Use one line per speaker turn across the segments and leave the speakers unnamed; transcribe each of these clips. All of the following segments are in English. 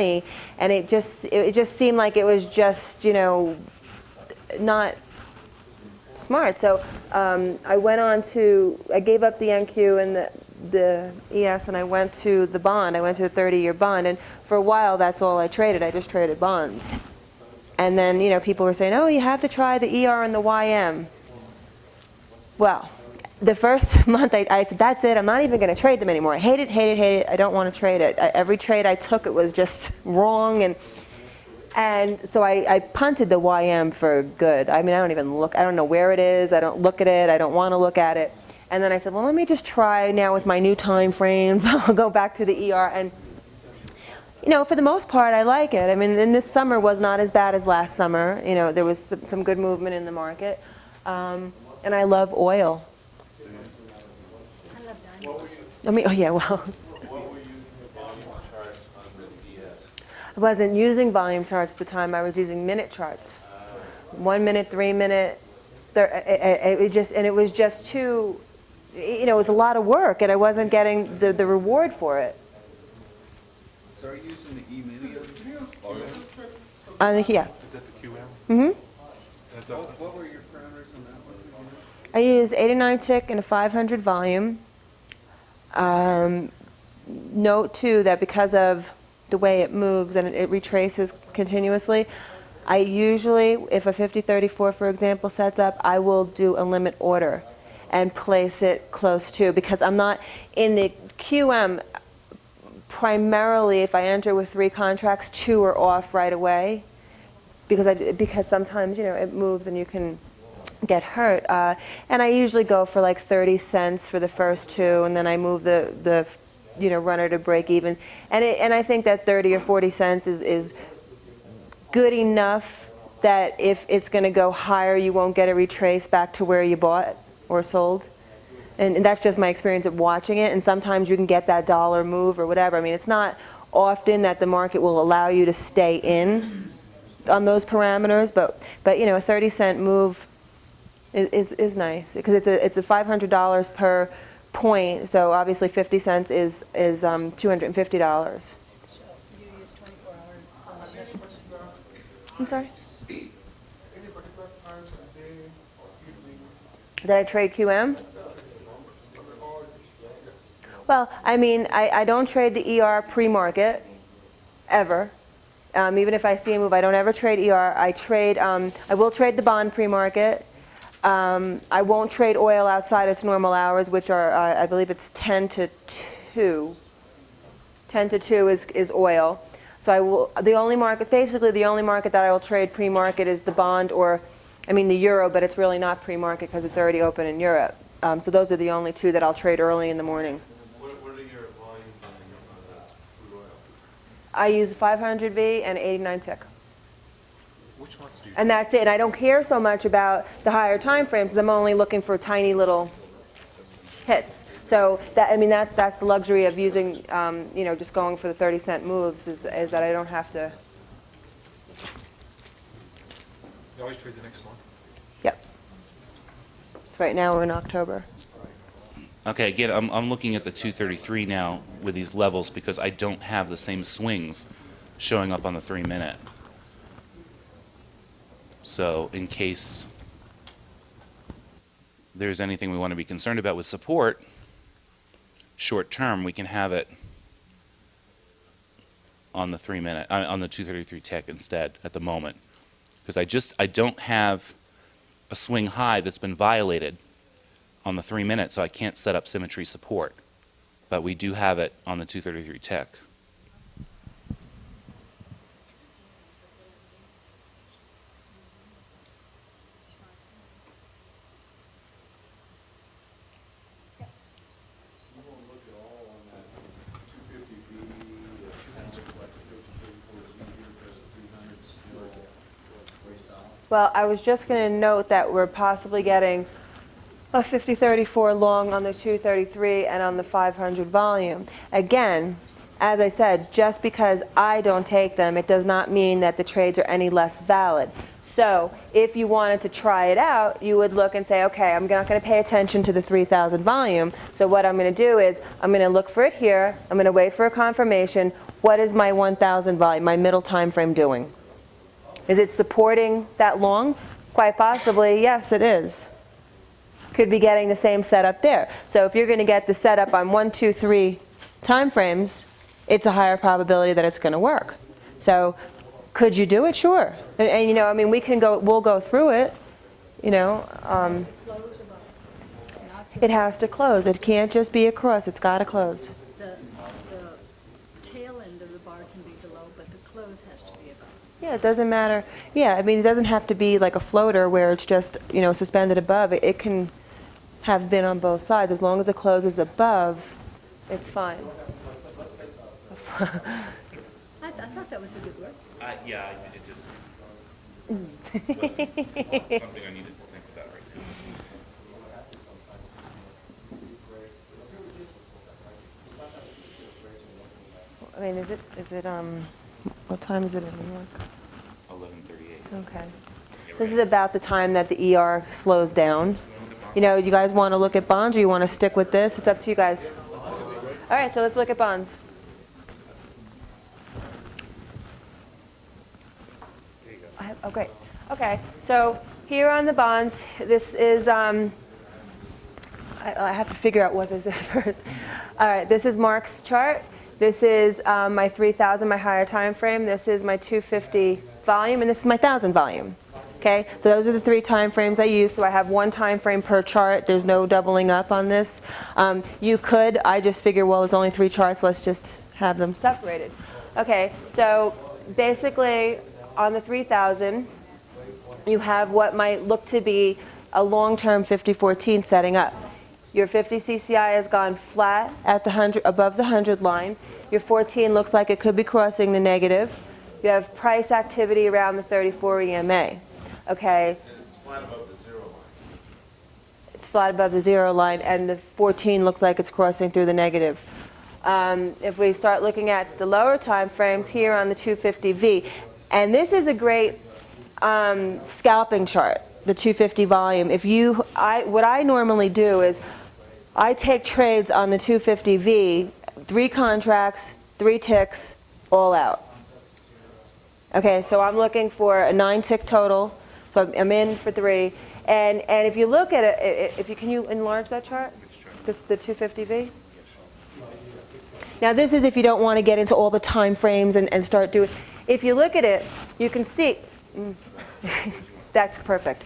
and it just seemed like it was just, you know, not smart. So I gave up the NQ and the ES, and I went to the bond. I went to a 30-year bond, and for a while that's all I traded. I just traded bonds. And then, you know, people were saying, oh, you have to try the ER and the YM. Well, the first month I said, that's it, I'm not even going to trade them anymore. I hate it, hate it, hate it. I don't want to trade it. Every trade I took, it was just wrong. And so I punted the YM for good. I mean, I don't even look, I don't know where it is. I don't look at it. I don't want to look at it. And then I said, well, let me just try now with my new time frames. I'll go back to the ER. And, you know, for the most part, I like it. I mean, and this summer was not as bad as last summer. You know, there was some good movement in the market. And I love oil. I mean, oh yeah, well.
What were you using the volume charts on the DS?
I wasn't using volume charts at the time. I was using minute charts. 1 minute, 3 minute. It was just too, you know, it was a lot of work, and I wasn't getting the reward for it.
So are you using the E-mini?
Yeah.
Is that the QM?
Mm-hmm.
What were your parameters on that one?
I use 89 tick and a 500 volume. Note too that because of the way it moves and it retraces continuously, I usually, if a 5034 for example sets up, I will do a limit order and place it close to, because I'm not in the QM. Primarily, if I enter with 3 contracts, 2 are off right away, because sometimes, you know, it moves and you can get hurt. And I usually go for like 30 cents for the first 2, and then I move the you know, runner to break even. And I think that 30 or 40 cents is good enough that if it's going to go higher, you won't get a retrace back to where you bought or sold. And that's just my experience of watching it. And sometimes you can get that dollar move or whatever. I mean, it's not often that the market will allow you to stay in on those parameters, but you know, a 30-cent move is nice, because it's a $500 per point. So obviously 50 cents is $250.
So you use 24-hour
I'm sorry?
Any particular times of the day or evening?
Did I trade QM? Well, I mean, I don't trade the ER pre-market, ever. Even if I see a move, I don't ever trade ER. I will trade the bond pre-market. I won't trade oil outside its normal hours, which are, I believe it's 10 to 2. 10 to 2 is oil. So I will, basically the only market that I will trade pre-market is the bond, or, I mean the euro, but it's really not pre-market because it's already open in Europe. So those are the only 2 that I'll trade early in the morning.
What are your volumes on the crude oil?
I use 500V and 89 tick.
Which ones do you
And that's it. And I don't care so much about the higher time frames, because I'm only looking for tiny little hits. So that, I mean, that's the luxury of using, you know, just going for the 30-cent moves, is that I don't have to.
You always trade the next one?
Yep. So right now we're in October.
Okay, again, I'm looking at the 233 now with these levels because I don't have the same swings showing up on the 3-minute. So in case there's anything we want to be concerned about with support, short term, we can have it on the 3-minute, on the 233 tick instead at the moment. Because I don't have a swing high that's been violated on the 3-minute, so I can't set up symmetry support. But we do have it on the 233 tick.
Well, I was just going to note that we're possibly getting a 5034 long on the 233 and on the 500 volume. Again, as I said, just because I don't take them, it does not mean that the trades are any less valid. So if you wanted to try it out, you would look and say, okay, I'm not going to pay attention to the 3,000 volume. So what I'm going to do is I'm going to look for it here. I'm going to wait for a confirmation. What is my 1,000 volume, my middle time frame doing? Is it supporting that long? Quite possibly, yes, it is. Could be getting the same setup there. So if you're going to get the setup on 1, 2, 3 time frames, it's a higher probability that it's going to work. So could you do it? Sure. And you know, I mean, we'll go through it, you know. It has to close. It can't just be across. It's got to close.
The tail end of the bar can be below, but the close has to be above.
Yeah, it doesn't matter. Yeah, I mean, it doesn't have to be like a floater where it's just, you know, suspended above. It can have been on both sides. As long as the close is above, it's fine.
I thought that was a good word.
Yeah, it just wasn't something I needed to think about right now.
I mean, is it, what time is it in New York?
11:38.
Okay. This is about the time that the ER slows down. You know, you guys want to look at bonds or you want to stick with this? It's up to you guys. All right, so let's look at bonds. Oh, great. Okay, so here on the bonds, this is, I have to figure out what this is first. All right, this is Mark's chart. This is my 3,000, my higher time frame. This is my 250 volume, and this is my 1,000 volume. Okay, so those are the 3 time frames I use. So I have 1 time frame per chart. There's no doubling up on this. You could, I just figure, well, it's only 3 charts. Let's just have them separated. Okay, so basically on the 3,000, you have what might look to be a long-term 50-14 setting up. Your 50 CCI has gone flat at the 100, above the 100 line. Your 14 looks like it could be crossing the negative. You have price activity around the 34 EMA. Okay.
It's flat above the 0 line.
It's flat above the 0 line, and the 14 looks like it's crossing through the negative. If we start looking at the lower time frames here on the 250V, and this is a great scalping chart, the 250 volume. What I normally do is I take trades on the 250V, 3 contracts, 3 ticks, all out. Okay, so I'm looking for a 9-tick total, so I'm in for 3. And if you look at it, can you enlarge that chart, the 250V? Now this is if you don't want to get into all the time frames and start doing. If you look at it, you can see. That's perfect.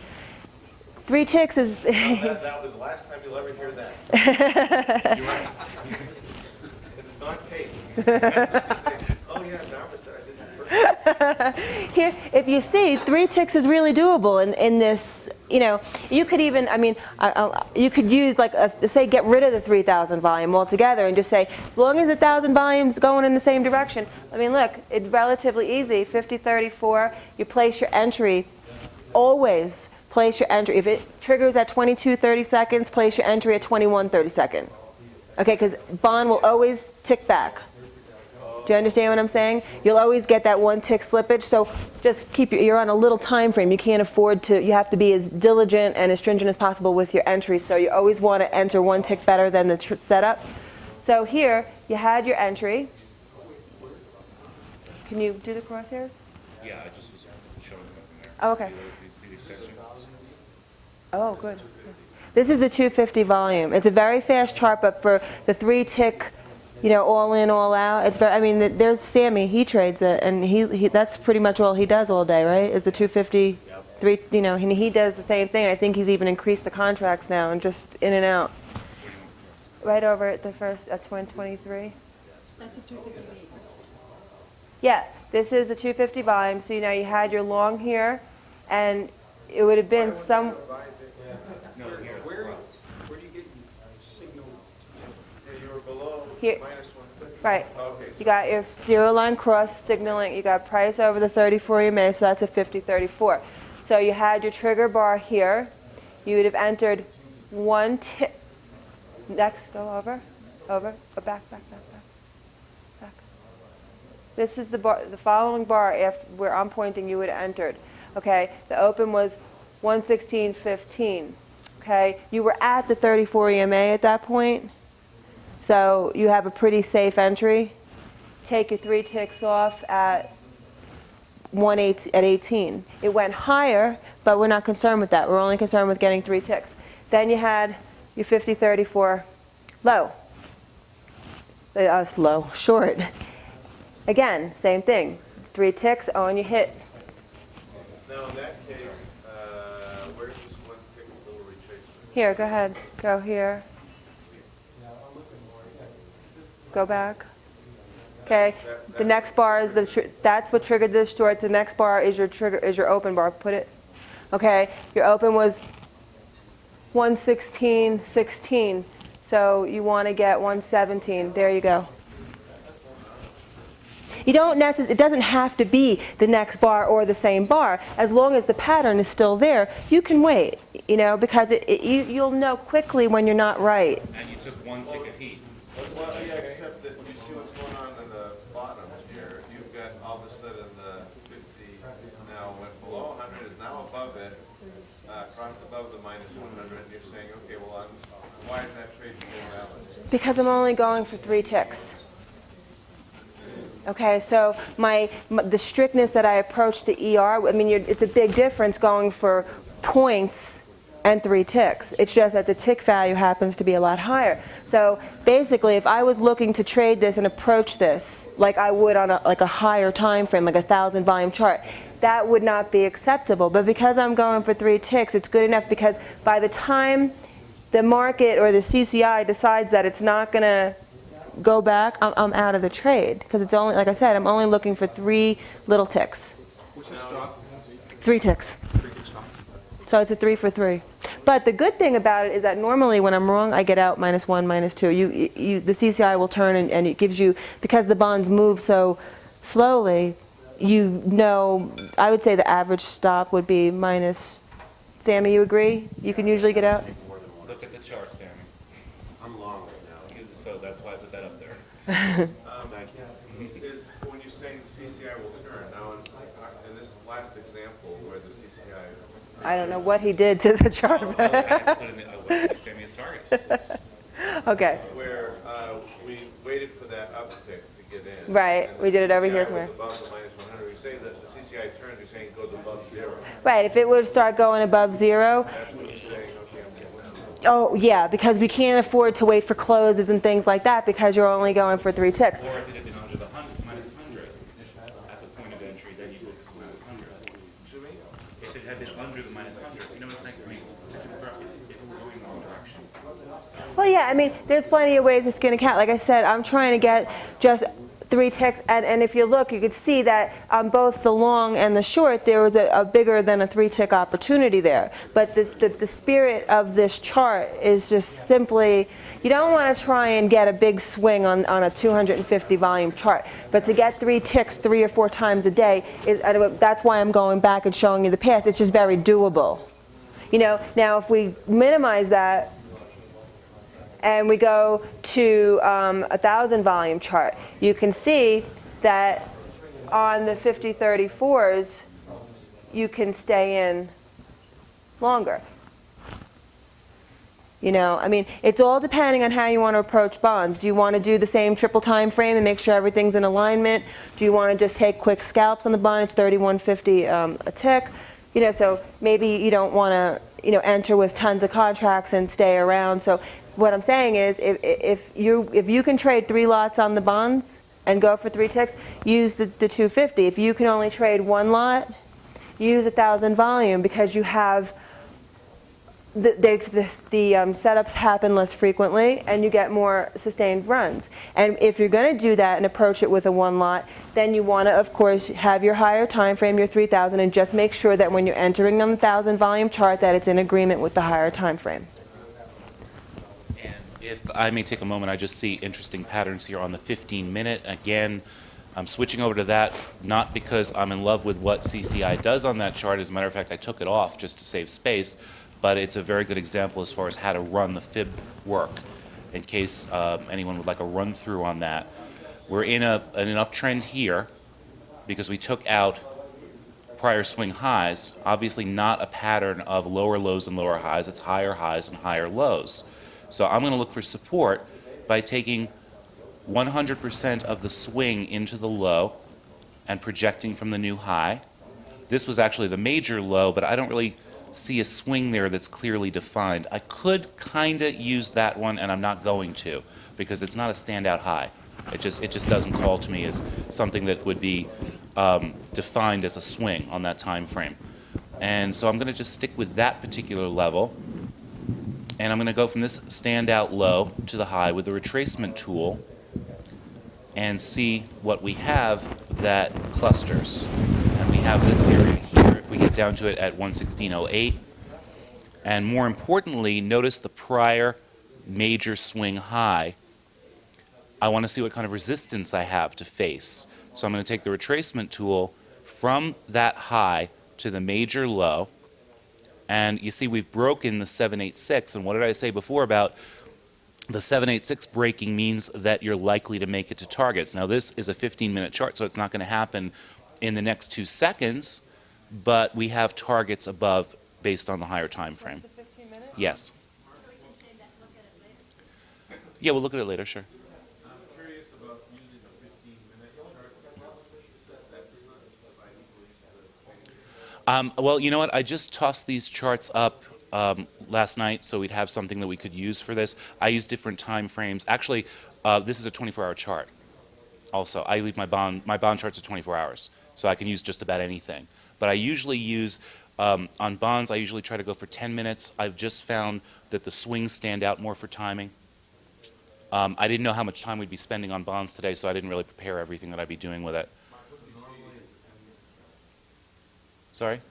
3 ticks is.
That'll be the last time you'll ever hear that. You're right. It's on tape. Oh yeah, Dharma said I did that.
Here, if you see, 3 ticks is really doable in this. You know, you could even, I mean, you could use like, say, get rid of the 3,000 volume altogether and just say, as long as 1,000 volumes going in the same direction. I mean, look, it's relatively easy. 50-34, you place your entry. Always place your entry. If it triggers at 22:30 seconds, place your entry at 21:30 seconds. Okay, because bond will always tick back. Do you understand what I'm saying? You'll always get that 1 tick slippage, so just you're on a little time frame. You can't afford to, you have to be as diligent and as stringent as possible with your entries, so you always want to enter 1 tick better than the setup. So here, you had your entry. Can you do the crosshairs?
Yeah, I just was showing something there.
Oh, okay.
See the extension?
Oh, good. This is the 250 volume. It's a very fast chart, but for the 3 tick, you know, all in, all out, it's very, I mean, there's Sammy, he trades it, and he that's pretty much all he does all day, right? Is the 250, 3, you know, and he does the same thing. I think he's even increased the contracts now and just in and out. Right over at the first, at 23.
That's a 250V.
Yeah, this is the 250 volume. So, you know, you had your long here, and it would have been some.
Where do you get signal?
Yeah, you were below
Here.
-1.
Right.
Okay.
You got your 0 line cross signaling. You got price over the 34 EMA, so that's a 50-34. So you had your trigger bar here. You would have entered 1 tick. Next, go over, back. This is the bar, the following bar after where I'm pointing you would have entered. Okay, the open was 116.15. Okay, you were at the 34 EMA at that point, so you have a pretty safe entry. Take your 3 ticks off at 18. It went higher, but we're not concerned with that. We're only concerned with getting 3 ticks. Then you had your 50.34 low. Low, short. Again, same thing. 3 ticks, oh, and you hit.
Now, in that case, where's this one tick little retracement?
Here, go ahead. Go here. Go back. Okay. The next bar is that's what triggered this short. The next bar is your open bar. Put it. Okay. Your open was 116.16. So you want to get 117. There you go. You don't it doesn't have to be the next bar or the same bar. As long as the pattern is still there, you can wait, you know, because you'll know quickly when you're not right.
And you took 1 tick of heat.
Well, yeah, except that you see what's going on in the bottom here. You've got all of a sudden the 50 now went below 100, is now above it, crossed above the minus 100, and you're saying, okay, well, why is that trade being valid?
Because I'm only going for 3 ticks. Okay, so the strictness that I approach the ER, I mean, it's a big difference going for points and 3 ticks. It's just that the tick value happens to be a lot higher. So basically, if I was looking to trade this and approach this like I would on a higher time frame, like a 1,000 volume chart, that would not be acceptable. But because I'm going for 3 ticks, it's good enough because by the time the market or the CCI decides that it's not going to go back, I'm out of the trade because it's only, like I said, I'm only looking for 3 little ticks.
What's your stop?
3 ticks.
3 tick stop.
So it's a 3 for 3. But the good thing about it is that normally when I'm wrong, I get out -1, -2. The CCI will turn and it gives you, because the bonds move so slowly, you know, I would say the average stop would be minus. Sammy, you agree? You can usually get out?
Look at the chart, Sammy.
I'm long right now.
So that's why I put that up there.
Is when you're saying the CCI will turn, now in this last example where the CCI...
I don't know what he did to the chart.
I have to put in Sammy's targets.
Okay.
Where we waited for that uptick to get in.
Right,
and the
we did it over
CCI
here
was
somewhere.
above the minus 100. You're saying that the CCI turns, you're saying it goes above 0.
Right, if it would start going above 0,
That's what you're saying, okay, I'm getting that.
oh yeah, because we can't afford to wait for closes and things like that because you're only going for 3 ticks.
Or if it had been under the minus 100 at the point of entry, then you look at the minus 100.
Excuse me?
If it had been under the minus 100, you know what I'm saying? I mean, to confirm if we're going in the wrong direction.
Well, yeah, I mean, there's plenty of ways to skin a cat. Like I said, I'm trying to get just 3 ticks, and if you look, you could see that on both the long and the short, there was a bigger than a 3 tick opportunity there. But the spirit of this chart is just simply, you don't want to try and get a big swing on a 250 volume chart. But to get 3 ticks 3 or 4 times a day, that's why I'm going back and showing you the past. It's just very doable. You know, now if we minimize that, and we go to a 1,000 volume chart, you can see that on the 50-34s, you can stay in longer. You know, I mean, it's all depending on how you want to approach bonds. Do you want to do the same triple time frame and make sure everything's in alignment? Do you want to just take quick scalps on the bond? It's 31.50 a tick. You know, so maybe you don't want to, you know, enter with tons of contracts and stay around. So what I'm saying is, if you can trade 3 lots on the bonds and go for 3 ticks, use the 250. If you can only trade 1 lot, use 1,000 volume because you have the setups happen less frequently and you get more sustained runs. And if you're going to do that and approach it with a 1 lot, then you want to, of course, have your higher time frame, your 3,000, and just make sure that when you're entering on the 1,000 volume chart that it's in agreement with the higher time frame.
If I may take a moment, I just see interesting patterns here on the 15-minute. Again, I'm switching over to that not because I'm in love with what CCI does on that chart. As a matter of fact, I took it off just to save space, but it's a very good example as far as how to run the fib work in case anyone would like a run-through on that. We're in an uptrend here because we took out prior swing highs, obviously not a pattern of lower lows and lower highs, it's higher highs and higher lows. So I'm going to look for support by taking 100% of the swing into the low and projecting from the new high. This was actually the major low, but I don't really see a swing there that's clearly defined. I could kind of use that one, and I'm not going to, because it's not a standout high. It just doesn't call to me as something that would be defined as a swing on that time frame. And so I'm going to just stick with that particular level, and I'm going to go from this standout low to the high with the retracement tool and see what we have that clusters. And we have this area here if we get down to it at 116.08. And more importantly, notice the prior major swing high. I want to see what kind of resistance I have to face. So I'm going to take the retracement tool from that high to the major low. And you see we've broken the 786. And what did I say before about the 786 breaking means that you're likely to make it to targets. Now this is a 15-minute chart, so it's not going to happen in the next 2 seconds, but we have targets above based on the higher time frame.
What's the 15 minutes?
Yes.
So we can say that, look at it later.
Yeah, we'll look at it later, sure.
I'm curious about using a 15-minute chart.
Well, you know what? I just tossed these charts up last night, so we'd have something that we could use for this. I use different time frames. Actually, this is a 24-hour chart. Also, I leave my bond charts at 24 hours, so I can use just about anything. But I usually use on bonds. I usually try to go for 10 minutes. I've just found that the swings stand out more for timing. I didn't know how much time we'd be spending on bonds today, so I didn't really prepare everything that I'd be doing with it. Sorry?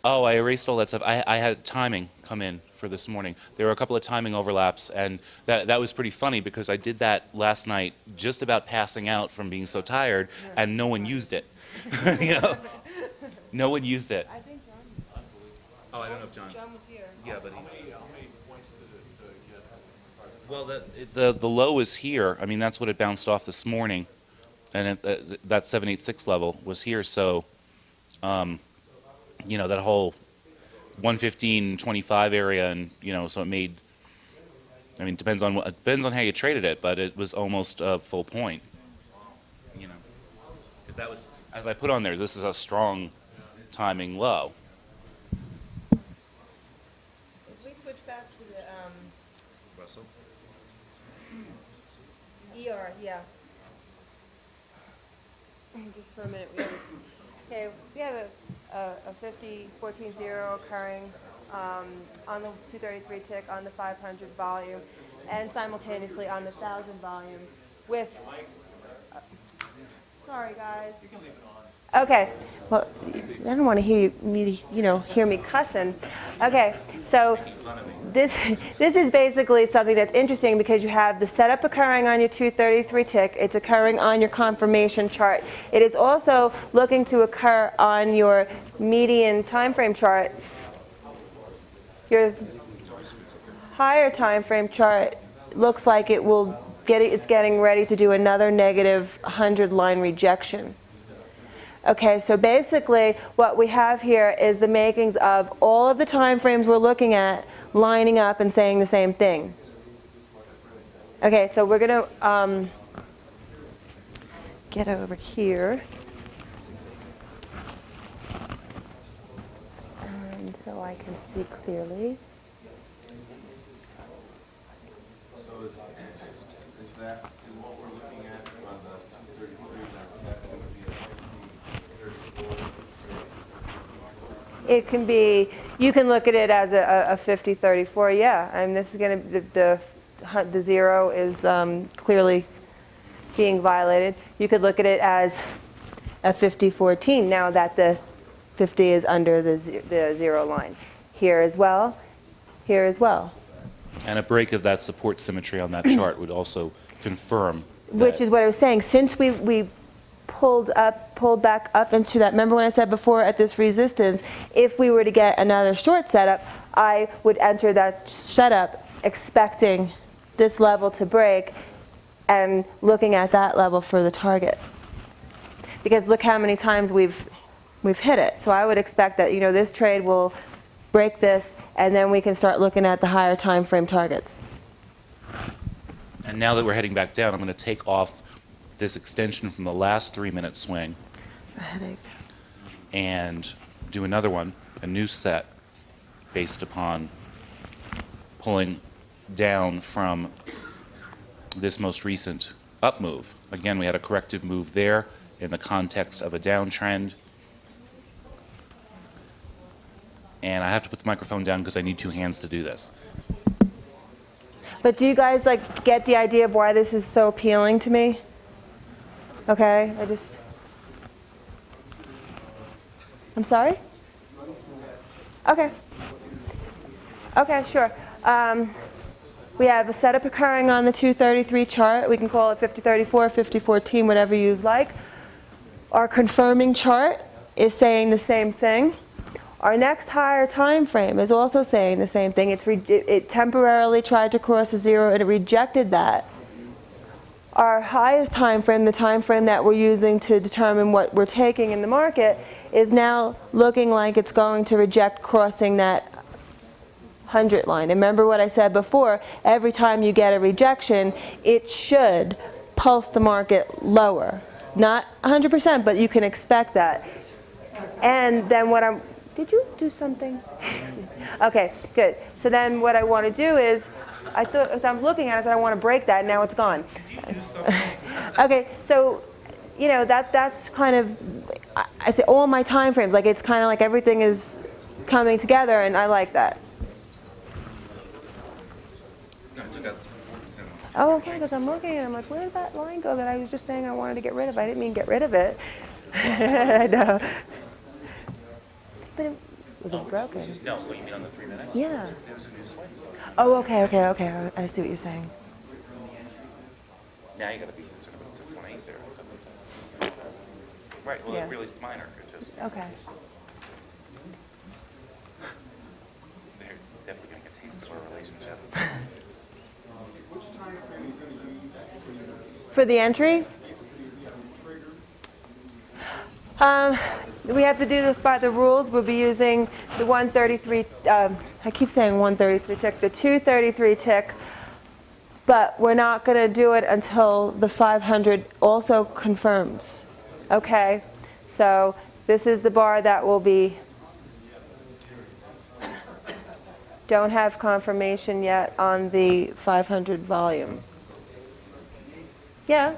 Oh, I erased all that stuff. I had timing come in for this morning. There were a couple of timing overlaps, and that was pretty funny because I did that last night just about passing out from being so tired, and no one used it. You know? No one used it.
I think John.
Oh, I don't know if John.
John was here.
Yeah, but well, the low is here. I mean, that's what it bounced off this morning, and that 786 level was here. So, you know, that whole 115.25 area, and you know, so it made. I mean, depends on how you traded it, but it was almost a full point. You know, because that was, as I put on there, this is a strong timing low.
If we switch back to the
Russell.
ER, yeah. Just for a minute, we have this. Okay, we have a 50-14-0 occurring on the 233 tick on the 500 volume, and simultaneously on the 1000 volume with. Sorry, guys. You can leave it on. Okay. Well, I don't want to hear me cussing. Okay, so this is basically something that's interesting because you have the setup occurring on your 233 tick. It's occurring on your confirmation chart. It is also looking to occur on your median time frame chart. Your higher time frame chart looks like it's getting ready to do another negative 100 line rejection. Okay, so basically what we have here is the makings of all of the time frames we're looking at lining up and saying the same thing. Okay, so we're going to get over here. And so I can see clearly.
So is that what we're looking at on the 233? That's going to be a 34.
It can be, you can look at it as a 50-34, yeah. I mean, this is going to, the zero is clearly being violated. You could look at it as a 50-14 now that the 50 is under the zero line. Here as well, here as well.
And a break of that support symmetry on that chart would also confirm that.
Which is what I was saying. Since we pulled back up into that. Remember when I said before at this resistance, if we were to get another short setup, I would enter that setup expecting this level to break and looking at that level for the target. Because look how many times we've hit it. So I would expect that, this trade will break this, and then we can start looking at the higher time frame targets.
And now that we're heading back down, I'm going to take off this extension from the last 3-minute swing
A headache.
and do another one, a new set, based upon pulling down from this most recent up move. Again, we had a corrective move there in the context of a downtrend. And I have to put the microphone down because I need 2 hands to do this.
But do you guys get the idea of why this is so appealing to me? Okay, I'm sorry? Okay. Okay, sure. We have a setup occurring on the 233 chart. We can call it 5034, 5014, whatever you'd like. Our confirming chart is saying the same thing. Our next higher time frame is also saying the same thing. It temporarily tried to cross a 0 and it rejected that. Our highest time frame, the time frame that we're using to determine what we're taking in the market, is now looking like it's going to reject crossing that 100 line. And remember what I said before, every time you get a rejection, it should pulse the market lower. Not 100%, but you can expect that. And then did you do something? Okay, good. So then what I want to do is, as I'm looking at it, I want to break that, and now it's gone. Okay, so, that's kind of, I say all my time frames, it's kind of like everything is coming together, and I like that. Oh, okay, because I'm looking and I'm like, where did that line go that I was just saying I wanted to get rid of? I didn't mean get rid of it. I know. But it was broken.
No, what you mean on the 3-minute?
Yeah.
There was a new swing.
Oh, okay. I see what you're saying.
Now you got to be concerned about 618 there. Does that make sense? Right. Well,
Yeah.
really, it's minor. It just.
Okay.
Uh,
They're definitely getting a taste of our relationship.
Which time frame are you going to use
For the entry? We have to do this by the rules. We'll be using the 133, I keep saying 133 tick, the 233 tick, but we're not going to do it until the 500 also confirms. Okay, so this is the bar that will be, don't have confirmation yet on the 500 volume. Yeah?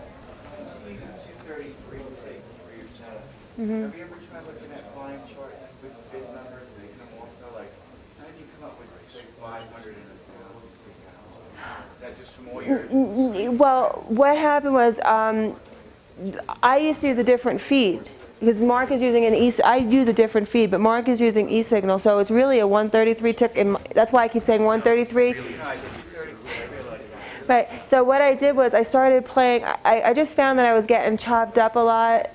Have you ever tried looking at volume charts with bid numbers? And you can also how did you come up with, say, 500 in a Is that just from all your?
Well, what happened was I used to use a different feed because Mark is using I use a different feed, but Mark is using e-signal, so it's really a 133 tick. That's why I keep saying 133. Right, so what I did was I started playing, I just found that I was getting chopped up a lot,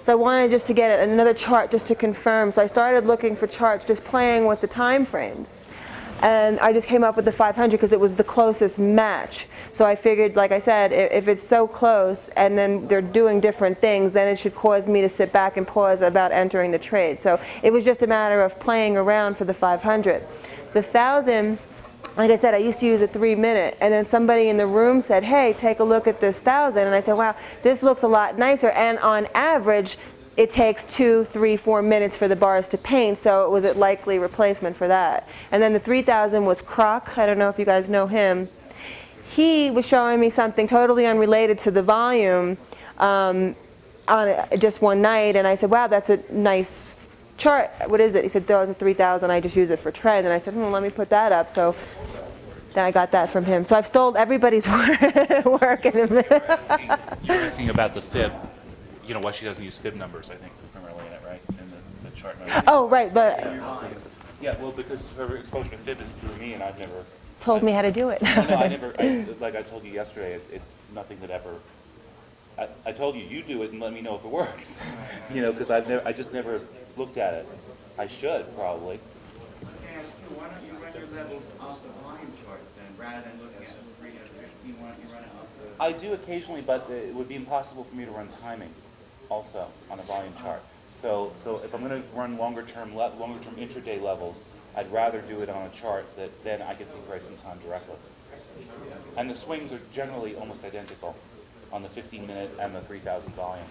so I wanted just to get another chart just to confirm. So I started looking for charts, just playing with the time frames. And I just came up with the 500 because it was the closest match. So I figured, like I said, if it's so close and then they're doing different things, then it should cause me to sit back and pause about entering the trade. So it was just a matter of playing around for the 500. The 1,000, like I said, I used to use a 3-minute, and then somebody in the room said, hey, take a look at this 1,000, and I said, wow, this looks a lot nicer, and on average, it takes 2, 3, 4 minutes for the bars to paint, so it was a likely replacement for that. And then the 3,000 was Croc. I don't know if you guys know him. He was showing me something totally unrelated to the volume on just one night, and I said, wow, that's a nice chart. What is it? He said, oh, it's a 3,000. I just use it for trend. And I said, let me put that up. So then I got that from him. So I've stole everybody's work.
You're asking about the fib, why she doesn't use fib numbers, I think, primarily in it, right? In the chart numbers.
Oh, right, but
Yeah, well, because her exposure to fib is through me, and I've never.
told me how to do it.
No, I never. Like I told you yesterday, it's nothing that ever I told you, you do it and let me know if it works. You know, because I just never looked at it. I should, probably.
I was gonna ask you, why don't you run your levels off the volume charts then, rather than looking at the 3 and 15, why don't you run it off the?
I do occasionally, but it would be impossible for me to run timing also on a volume chart. So if I'm going to run longer term intraday levels, I'd rather do it on a chart that then I can see price and time directly. And the swings are generally almost identical on the 15-minute and the 3,000 volume.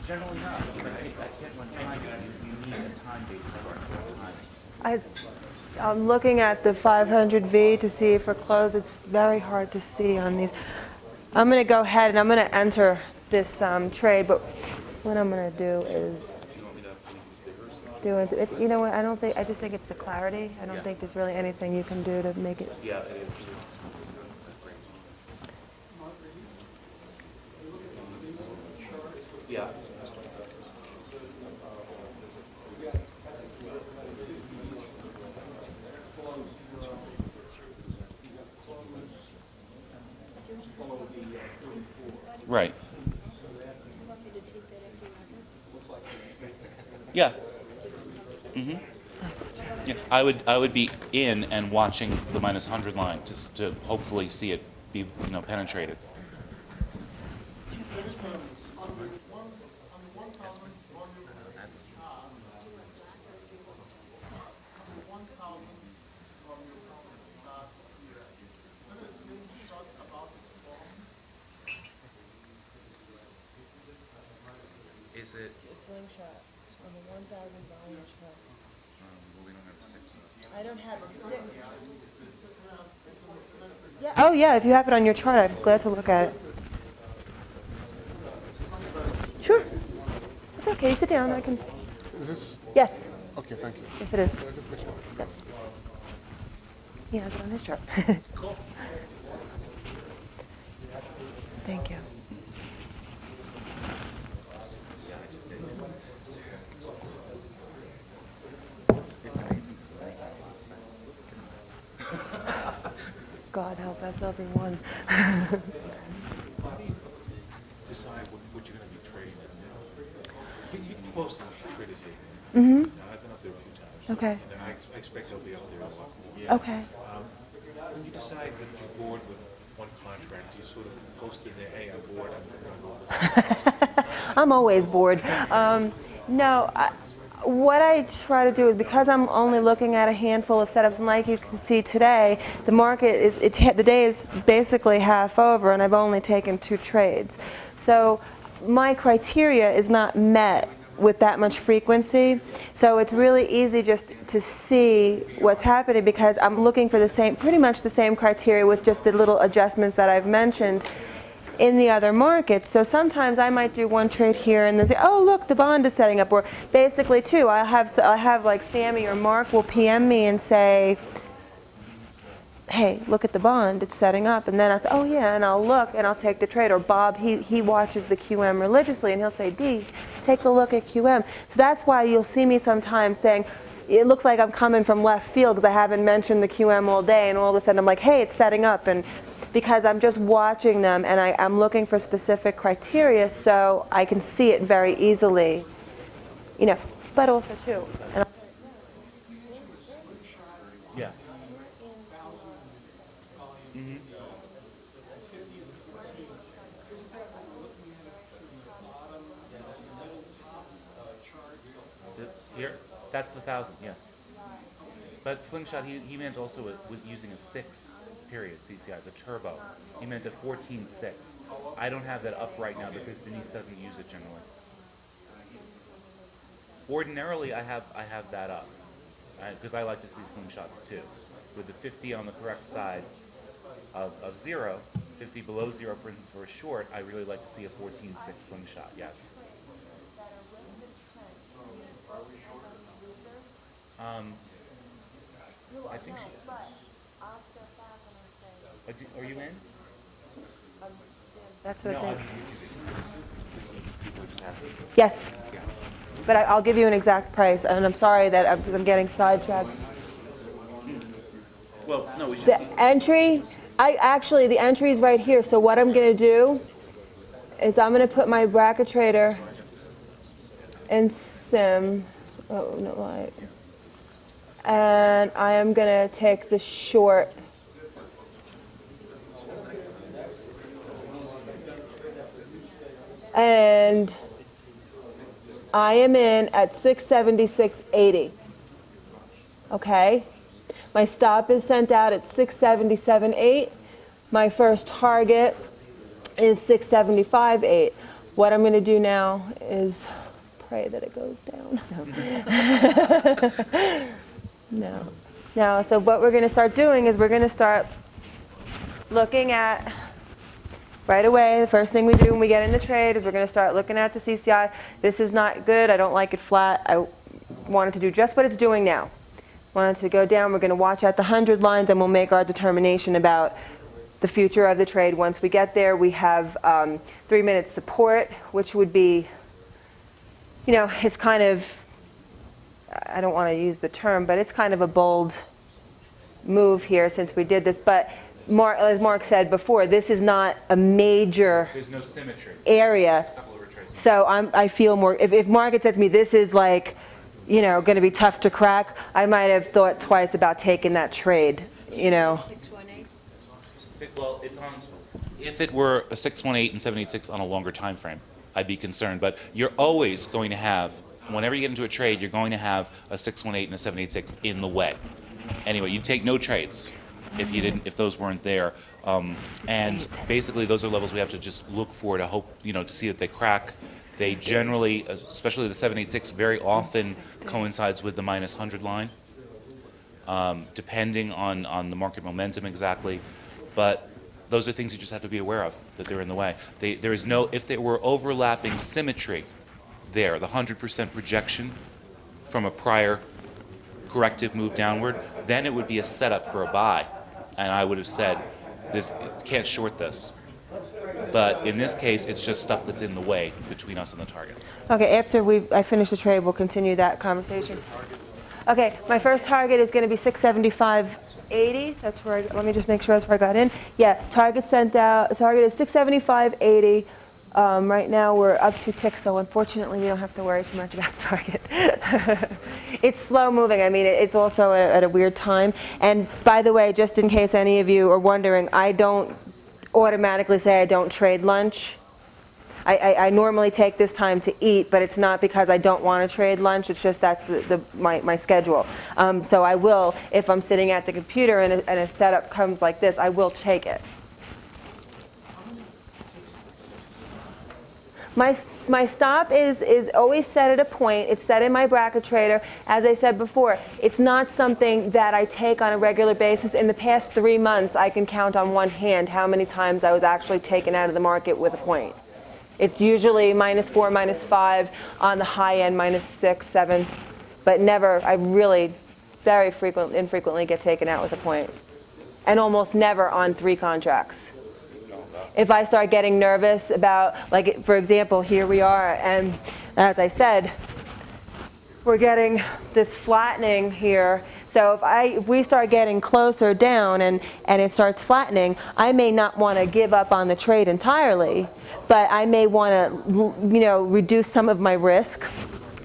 Generally not, because I can't run time. You need a time-based chart for timing.
I'm looking at the 500V to see if we're closed. It's very hard to see on these. I'm going to go ahead and I'm going to enter this trade, but what I'm going to do is do it. You know what? I just think it's the clarity. I don't think there's really anything you can do to make it.
Yeah, it is. Yeah. Right. Yeah. Mm-hmm. Yeah. I would be in and watching the minus 100 line just to hopefully see it be penetrated. Is it?
A slingshot on the 1,000 volume chart.
Well, we don't have 6.
I don't have a 6. Yeah. Oh yeah, if you have it on your chart, I'm glad to look at it. Sure. It's okay. Sit down. I can.
Is this,
Yes.
okay, thank you.
Yes, it is.
Can I just put you on?
Yep. He has it on his chart.
Cool.
Thank you.
It's amazing to make a lot of sense.
God help us, everyone.
Decide what you're going to be trading at. You can post on Trader Table.
Mm-hmm.
I've been up there a few times.
Okay.
And I expect I'll be up there a lot more.
Okay.
When you decide that you're bored with one contract, you sort of post in there, hey, I'm bored, I'm going to go with this.
I'm always bored. No, what I try to do is, because I'm only looking at a handful of setups, and like you can see today, the market is, the day is basically half over, and I've only taken 2 trades. So my criteria is not met with that much frequency. So it's really easy just to see what's happening, because I'm looking for the same, pretty much the same criteria with just the little adjustments that I've mentioned in the other markets. So sometimes I might do one trade here and then say, oh look, the bond is setting up. Or basically 2, I have like Sammy or Mark will PM me and say, hey, look at the bond, it's setting up. And then I say, oh yeah, and I'll look and I'll take the trade. Or Bob, he watches the QM religiously, and he'll say, Dee, take a look at QM. So that's why you'll see me sometimes saying, it looks like I'm coming from left field because I haven't mentioned the QM all day, and all of a sudden I'm like, hey, it's setting up. And because I'm just watching them, and I'm looking for specific criteria so I can see it very easily, but also too. And
Yeah. Mm-hmm. Here, that's the 1,000, yes. But Slingshot, he meant also with using a 6 period CCI, the turbo. He meant a 14.6. I don't have that up right now because Denise doesn't use it generally. Ordinarily, I have that up because I like to see slingshots too. With the 50 on the correct side of 0, 50 below 0, for instance, for a short, I really like to see a 14.6 slingshot. Yes. I think she. Are you in?
that's what
No,
they.
I'm YouTubing. People are just asking.
Yes,
Yeah.
but I'll give you an exact price, and I'm sorry that I'm getting sidetracked.
Well, no, we should.
The entry Actually, the entry is right here. So what I'm going to do is I'm going to put my bracket trader in sim. Oh, no, light. And I am going to take the short. And I am in at 676.80. Okay? My stop is sent out at 677.8. My first target is 675.8. What I'm going to do now is pray that it goes down. No. Now, so what we're going to start doing is we're going to start looking at, right away, the first thing we do when we get in the trade is we're going to start looking at the CCI. This is not good. I don't like it flat. I want it to do just what it's doing now. Want it to go down. We're going to watch at the 100 lines, and we'll make our determination about the future of the trade. Once we get there, we have 3-minute support, which would be, you know, it's kind of, I don't want to use the term, but it's kind of a bold move here since we did this. But as Mark said before, this is not a major
There's no symmetry.
area. So I feel more, if Mark had said to me, this is like, you know, going to be tough to crack, I might have thought twice about taking that trade, you know.
618.
Well, it's on. If it were a 618 and 786 on a longer time frame, I'd be concerned. But you're always going to have, whenever you get into a trade, you're going to have a 618 and a 786 in the way. Anyway, you take no trades if you didn't, if those weren't there. And basically, those are levels we have to just look for to hope, you know, to see that they crack. They generally, especially the 786, very often coincides with the minus 100 line, depending on the market momentum exactly. But those are things you just have to be aware of, that they're in the way. There is no, if there were overlapping symmetry there, the 100% projection from a prior corrective move downward, then it would be a setup for a buy. And I would have said, this can't short this. But in this case, it's just stuff that's in the way between us and the target.
Okay, after I finish the trade, we'll continue that conversation. Okay, my first target is going to be 675.80. That's where let me just make sure that's where I got in. Yeah, target sent out. Target is 675.80. Right now we're up 2 ticks, so unfortunately we don't have to worry too much about the target. It's slow moving. I mean, it's also at a weird time. And by the way, just in case any of you are wondering, I don't automatically say I don't trade lunch. I normally take this time to eat, but it's not because I don't want to trade lunch. It's just that's my schedule. So I will, if I'm sitting at the computer and a setup comes like this, I will take it. My stop is always set at a point. It's set in my bracket trader. As I said before, it's not something that I take on a regular basis. In the past 3 months, I can count on one hand how many times I was actually taken out of the market with a point. It's usually -4, -5, on the high end, -6, 7, but never, I really very infrequently get taken out with a point. And almost never on 3 contracts. If I start getting nervous about, like, for example, here we are, and as I said, we're getting this flattening here. So if we start getting closer down and it starts flattening, I may not want to give up on the trade entirely, but I may want to, you know, reduce some of my risk.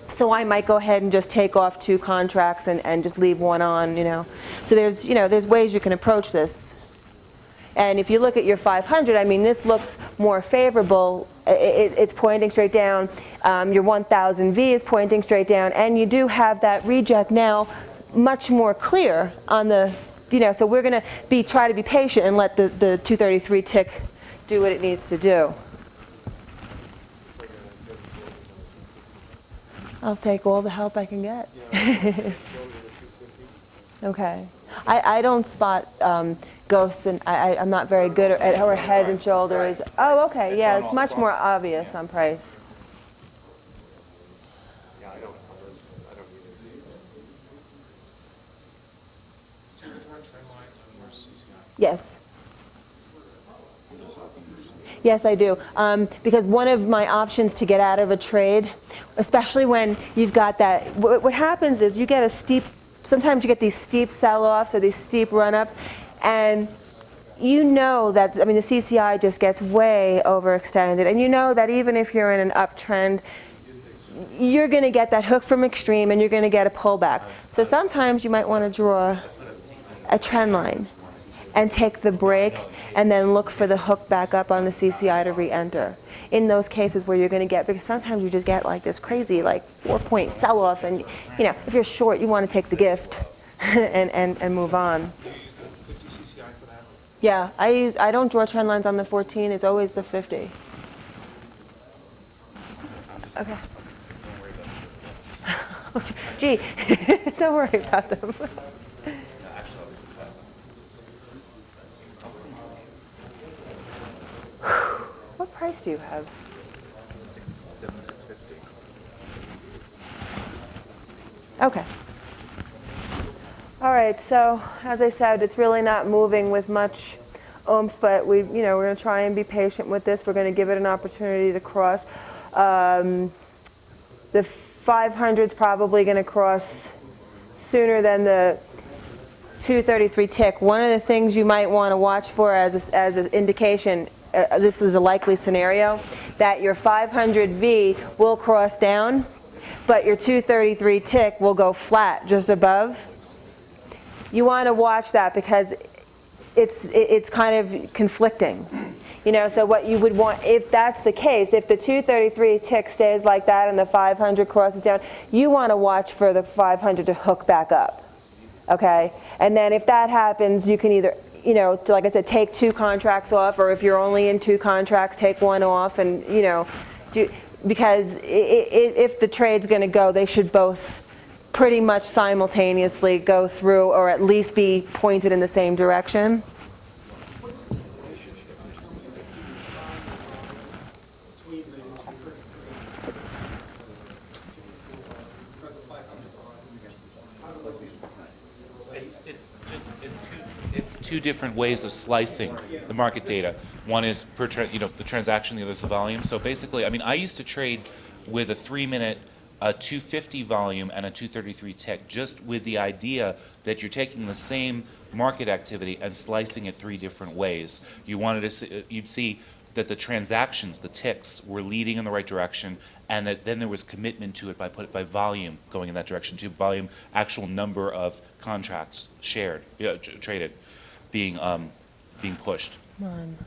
So I might go ahead and just take off 2 contracts and just leave one on, you know. So there's ways you can approach this. And if you look at your 500, I mean, this looks more favorable. It's pointing straight down. Your 1000 V is pointing straight down. And you do have that reject now much more clear on the, you know, so we're going to try to be patient and let the 233 tick do what it needs to do. I'll take all the help I can get. Okay. I don't spot ghosts, and I'm not very good at her head and shoulders. Oh, okay, yeah, it's much more obvious on price.
Yeah, I don't use
Yes. Yes, I do. Because one of my options to get out of a trade, especially when you've got that, what happens is you get a steep, sometimes you get these steep sell-offs or these steep run-ups, and you know that, I mean, the CCI just gets way overextended, and you know that even if you're in an uptrend, you're going to get that hook from extreme and you're going to get a pullback. So sometimes you might want to draw a trend line and take the break and then look for the hook back up on the CCI to re-enter. In those cases where you're going to get, because sometimes you just get like this crazy like 4-point sell-off, and you know, if you're short, you want to take the gift and move on. Yeah, I don't draw trend lines on the 14, it's always the 50. Okay. Gee, don't worry about them. What price do you have?
650.
Okay. All right, so as I said, it's really not moving with much oomph, but we're going to try and be patient with this. We're going to give it an opportunity to cross. The 500's probably going to cross sooner than the 233 tick. One of the things you might want to watch for as an indication, this is a likely scenario, that your 500V will cross down, but your 233 tick will go flat just above. You want to watch that because it's kind of conflicting. You know, so what you would want, if that's the case, if the 233 tick stays like that and the 500 crosses down, you want to watch for the 500 to hook back up, okay? And then if that happens, you can either, you know, like I said, take 2 contracts off, or if you're only in 2 contracts, take 1 off, and, you know, because if the trade's going to go, they should both pretty much simultaneously go through, or at least be pointed in the same direction.
It's two different ways of slicing the market data. One is per the transaction, the other is the volume. So basically, I mean, I used to trade with a 3-minute 250 volume and a 233 tick, just with the idea that you're taking the same market activity and slicing it 3 different ways. You wanted to see, you'd see that the transactions, the ticks, were leading in the right direction, and that then there was commitment to it by volume going in that direction, to volume, actual number of contracts shared, traded, being pushed.
Come on.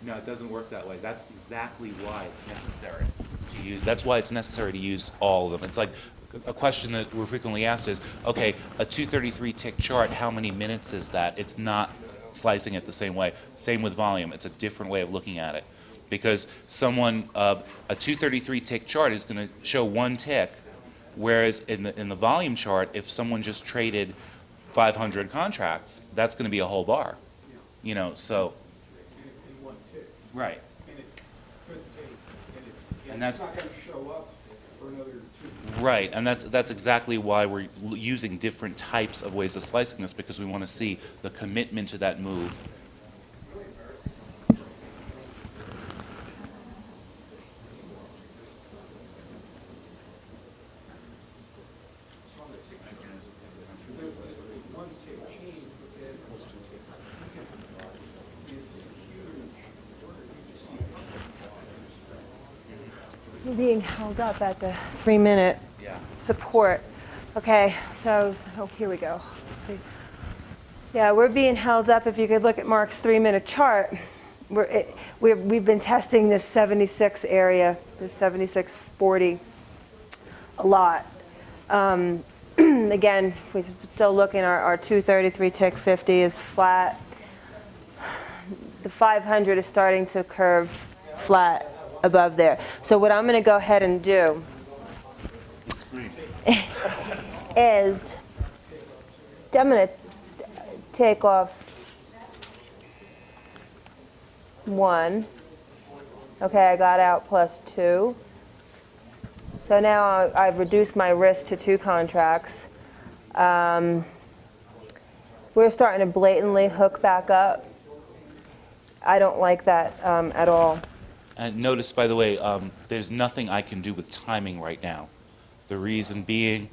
No, it doesn't work that way. That's exactly why it's necessary to use. That's why it's necessary to use all of them. It's like a question that we're frequently asked is, okay, a 233 tick chart, how many minutes is that? It's not slicing it the same way. Same with volume. It's a different way of looking at it, because someone a 233 tick chart is going to show 1 tick, whereas in the volume chart, if someone just traded 500 contracts, that's going to be a whole bar. You know, so. Right.
And it could take,
And that's
it's not going to show up for another 2.
right, and that's exactly why we're using different types of ways of slicing this, because we want to see the commitment to that move.
We're being held up at the 3-minute support. Okay, so, oh, here we go. Let's see. Yeah, we're being held up. If you could look at Mark's 3-minute chart, we've been testing this 76 area, this 76.40, a lot. Again, we're still looking, our 233 tick 50 is flat. The 500 is starting to curve flat above there. So what I'm going to go ahead and do is I'm going to take off 1. Okay, I got out plus 2. So now I've reduced my risk to 2 contracts. We're starting to blatantly hook back up. I don't like that at all.
And notice, by the way, there's nothing I can do with timing right now. The reason being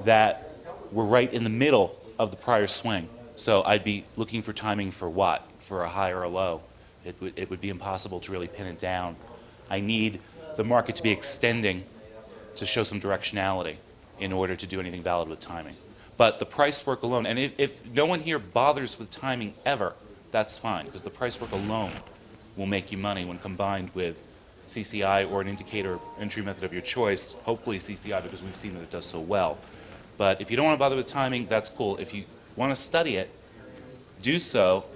that we're right in the middle of the prior swing. So I'd be looking for timing for what? For a high or a low. It would be impossible to really pin it down. I need the market to be extending to show some directionality in order to do anything valid with timing. But the price work alone, and if no one here bothers with timing ever, that's fine, because the price work alone will make you money when combined with CCI or an indicator entry method of your choice, hopefully CCI, because we've seen that it does so well. But if you don't want to bother with timing, that's cool. If you want to study it, do so.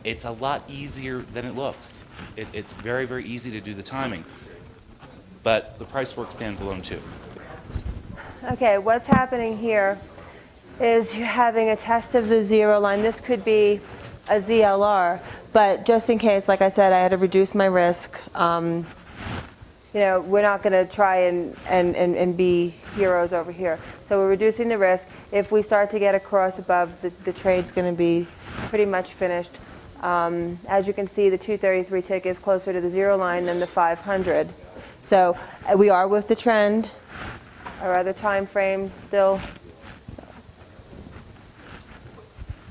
It's a lot easier than it looks. It's very, very easy to do the timing. But the price work stands alone too.
Okay, what's happening here is you're having a test of the zero line. This could be a ZLR, but just in case, like I said, I had to reduce my risk. You know, we're not going to try and be heroes over here. So we're reducing the risk. If we start to get across above, the trade's going to be pretty much finished. As you can see, the 233 tick is closer to the zero line than the 500. So we are with the trend. Our other time frame still.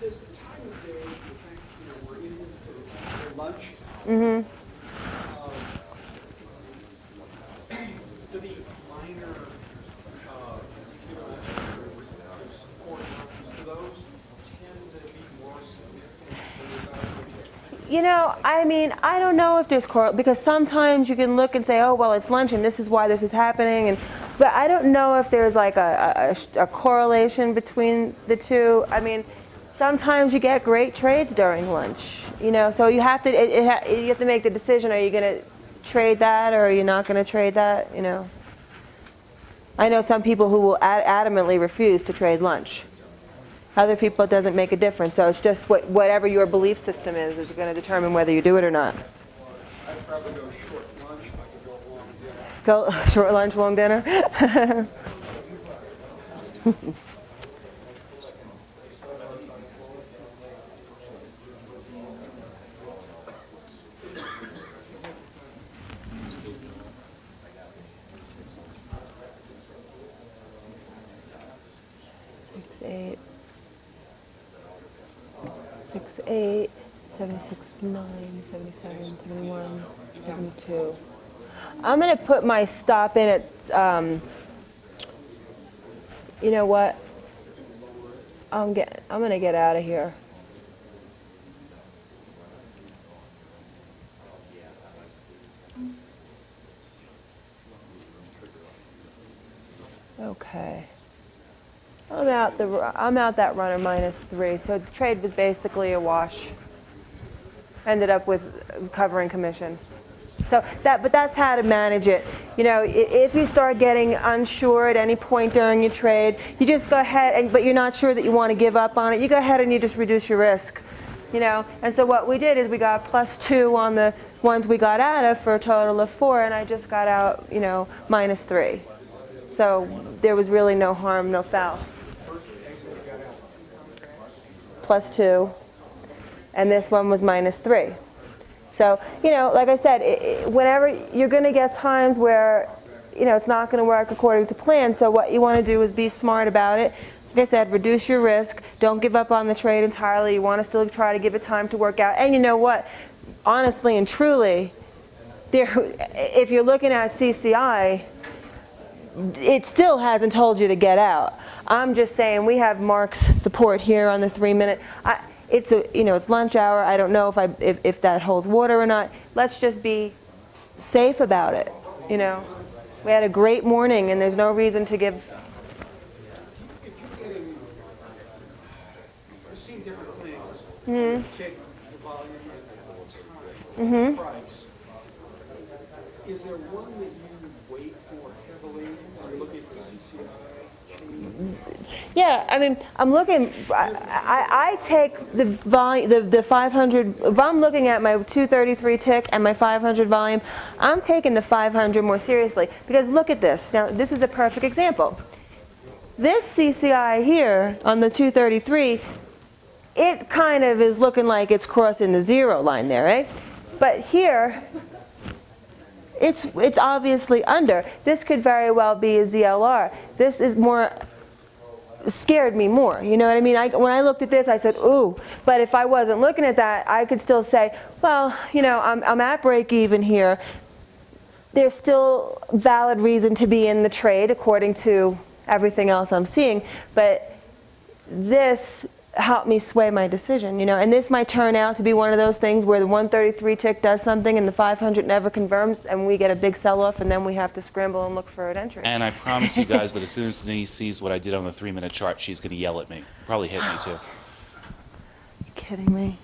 Does the time of day, the fact, you know, we're into the lunch,
Mm-hmm.
do the minor, support lines, do those tend to be more significant than the other?
You know, I mean, I don't know if there's because sometimes you can look and say, oh, well, it's lunch and this is why this is happening. But I don't know if there's like a correlation between the two. I mean, sometimes you get great trades during lunch, you know, so you have to, you have to make the decision, are you going to trade that or are you not going to trade that, you know. I know some people who will adamantly refuse to trade lunch. Other people, it doesn't make a difference. So it's just whatever your belief system is going to determine whether you do it or not.
I'd probably go short lunch if I could go long dinner.
Go short lunch, long dinner. 6, 8, 76, 9, 77, 71, 72. I'm going to put my stop in at, you know what? I'm going to get out of here. Okay. I'm out that runner -3, so the trade was basically a wash. Ended up with covering commission. So but that's how to manage it. You know, if you start getting unsure at any point during your trade, you just go ahead but you're not sure that you want to give up on it. You go ahead and you just reduce your risk. You know, and so what we did is we got +2 on the ones we got out of for a total of 4, and I just got out, you know, -3. So there was really no harm, no foul. +2, and this one was -3. So, you know, like I said, whenever you're going to get times where, you know, it's not going to work according to plan, so what you want to do is be smart about it. Like I said, reduce your risk. Don't give up on the trade entirely. You want to still try to give it time to work out. And you know what? Honestly and truly, if you're looking at CCI, it still hasn't told you to get out. I'm just saying we have Mark's support here on the 3-minute. It's it's lunch hour. I don't know if that holds water or not. Let's just be safe about it. You know, we had a great morning, and there's no reason to give.
If you're getting, I've seen different things.
Mm-hmm.
Take the volume and the time, price. Is there one that you weight more heavily when you look at the CCI change?
Yeah, I mean, I'm looking. I take the volume, the 500. If I'm looking at my 233 tick and my 500 volume, I'm taking the 500 more seriously because look at this. Now, this is a perfect example. This CCI here on the 233, it kind of is looking like it's crossing the zero line there, right? But here, it's obviously under. This could very well be a ZLR. This is more scared me more. You know what I mean? When I looked at this, I said, ooh. But if I wasn't looking at that, I could still say, well, you know, I'm at break even here. There's still valid reason to be in the trade according to everything else I'm seeing. But this helped me sway my decision, you know. And this might turn out to be one of those things where the 133 tick does something and the 500 never confirms, and we get a big sell-off, and then we have to scramble and look for an entry.
And I promise you guys that as soon as Denise sees what I did on the 3-minute chart, she's going to yell at me. Probably hit me too.
You kidding me?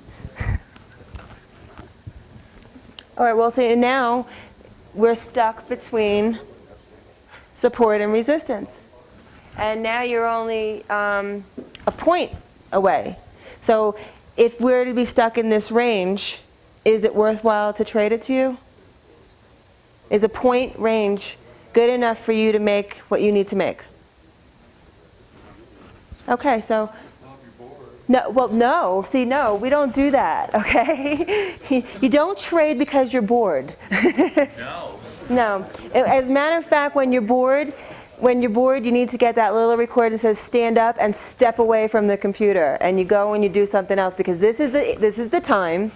All right, well, see, now we're stuck between support and resistance. And now you're only a point away. So if we're to be stuck in this range, is it worthwhile to trade it to you? Is a point range good enough for you to make what you need to make? Okay, so no, well, no. See, no, we don't do that, okay? You don't trade because you're bored.
No.
No. As a matter of fact, when you're bored, you need to get that little record that says stand up and step away from the computer, and you go and you do something else, because this is the time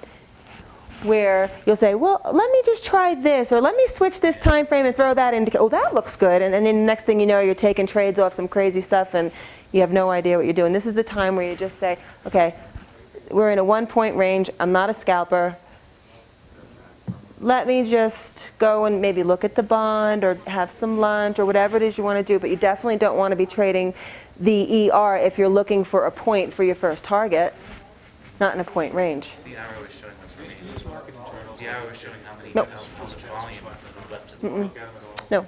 where you'll say, well, let me just try this, or let me switch this time frame and throw that into, oh, that looks good, and then the next thing you know, you're taking trades off some crazy stuff and you have no idea what you're doing. This is the time where you just say, okay, we're in a 1-point range, I'm not a scalper, let me just go and maybe look at the bond or have some lunch or whatever it is you want to do, but you definitely don't want to be trading the ER if you're looking for a point for your first target, not in a point range.
The arrow is showing what's remaining. The arrow is showing how many
Nope.
how much volume is left to the market.
No.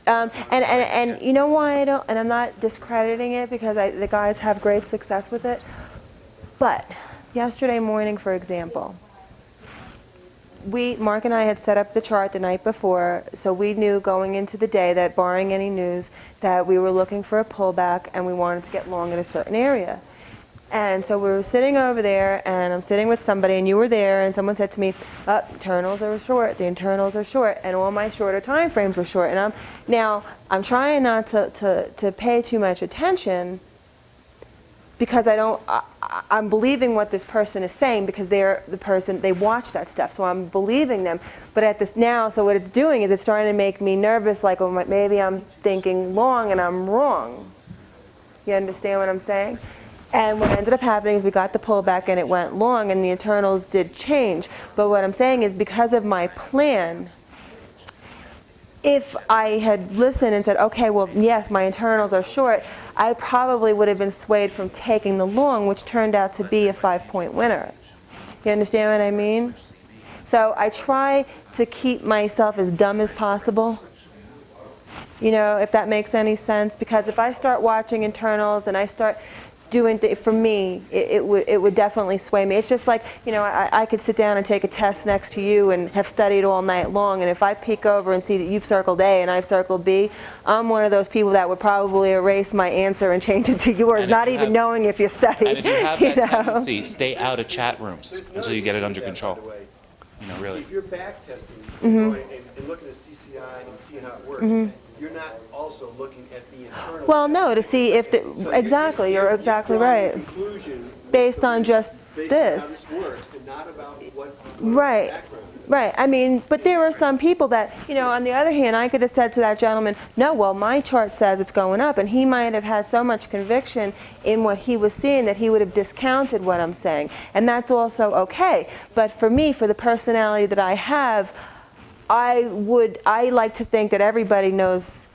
And you know why I don't, and I'm not discrediting it because the guys have great success with it, but yesterday morning, for example, Mark and I had set up the chart the night before, so we knew going into the day that barring any news that we were looking for a pullback and we wanted to get long in a certain area. And so we were sitting over there, and I'm sitting with somebody, and you were there, and someone said to me, internals are short, the internals are short, and all my shorter time frames were short. And I'm trying not to pay too much attention, because I'm believing what this person is saying, because they're the person, they watch that stuff, so I'm believing them. But at this now, so what it's doing is it's starting to make me nervous, like, oh, maybe I'm thinking long and I'm wrong. You understand what I'm saying? And what ended up happening is we got the pullback and it went long, and the internals did change. But what I'm saying is, because of my plan, if I had listened and said, okay, well, yes, my internals are short, I probably would have been swayed from taking the long, which turned out to be a 5-point winner. You understand what I mean? So I try to keep myself as dumb as possible, you know, if that makes any sense, because if I start watching internals and I start doing, for me, it would definitely sway me. It's just like, you know, I could sit down and take a test next to you and have studied all night long, and if I peek over and see that you've circled A and I've circled B, I'm one of those people that would probably erase my answer and change it to yours, not even knowing if you studied.
And if you have that tendency, stay out of chat rooms until you get it under control. You know, really.
If you're back testing and looking at CCI and seeing how it works, you're not also looking at the internal.
Well, no, to see if exactly, you're exactly right.
Conclusion
Based on just
based
this.
on how this works, and not about what
Right.
background.
Right. I mean, but there are some people that, you know, on the other hand, I could have said to that gentleman, no, well, my chart says it's going up, and he might have had so much conviction in what he was seeing that he would have discounted what I'm saying. And that's also okay. But for me, for the personality that I have, I like to think that everybody knows